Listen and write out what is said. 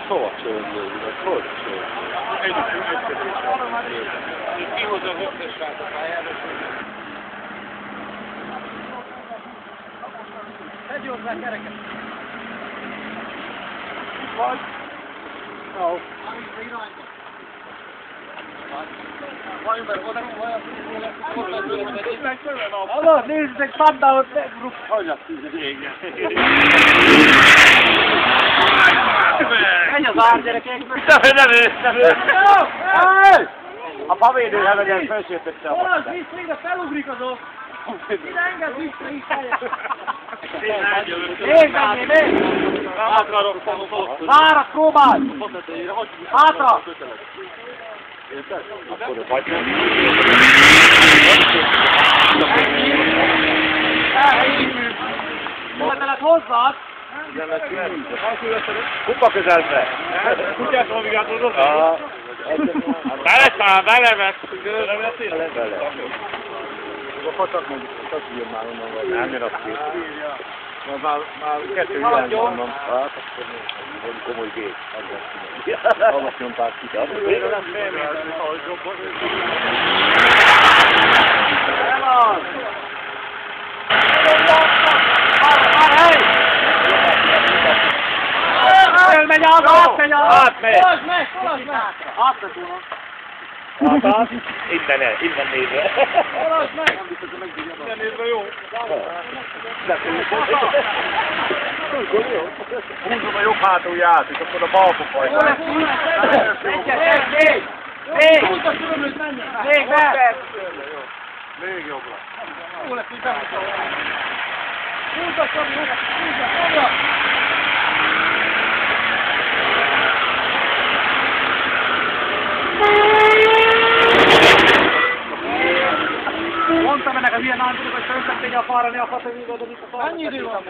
hova csörgődik, vagy hol csörgődik? Kihozza a högtös rát a pályára. Tegyj hozzá a kereket! Vagy? Jó. Hallod, nézzétek, Sundown-t megrúgt, hagyjad tűzed égen. Menj az ár, gyerekek! A favédőre legyen felsértette a hol az vissza, felugrik az ott! Ide engedd vissza, így helyet! Még! Hátra, próbálj! Hátra! Akkor vagy nem. Követeled hozzad! Kupa közelbe! Kutyát van vigátozod? Belevett! Bele. A fatak mondjuk, hogy jön már onnan vagy. Nem jön azt két. Már kettő irány vannom. Hát, akkor még komoly gép. Annak nyomták ki. Elad! Elmegy az, átmegy az! Átmegy! Szolasd meg! Átmegy! Innen nézve. Szolasd meg! Nem nézve jó. Húzom a jobb hátulját, és akkor a bal pofaj. Még be! Még jobbra. Jó lesz, hogy bemutatod. Húzza, Szabi, húzza! Mondtam ennek a hülye náncok, hogy föltették a falra, ne a fatomígodod itt a falra. Annyi idő van?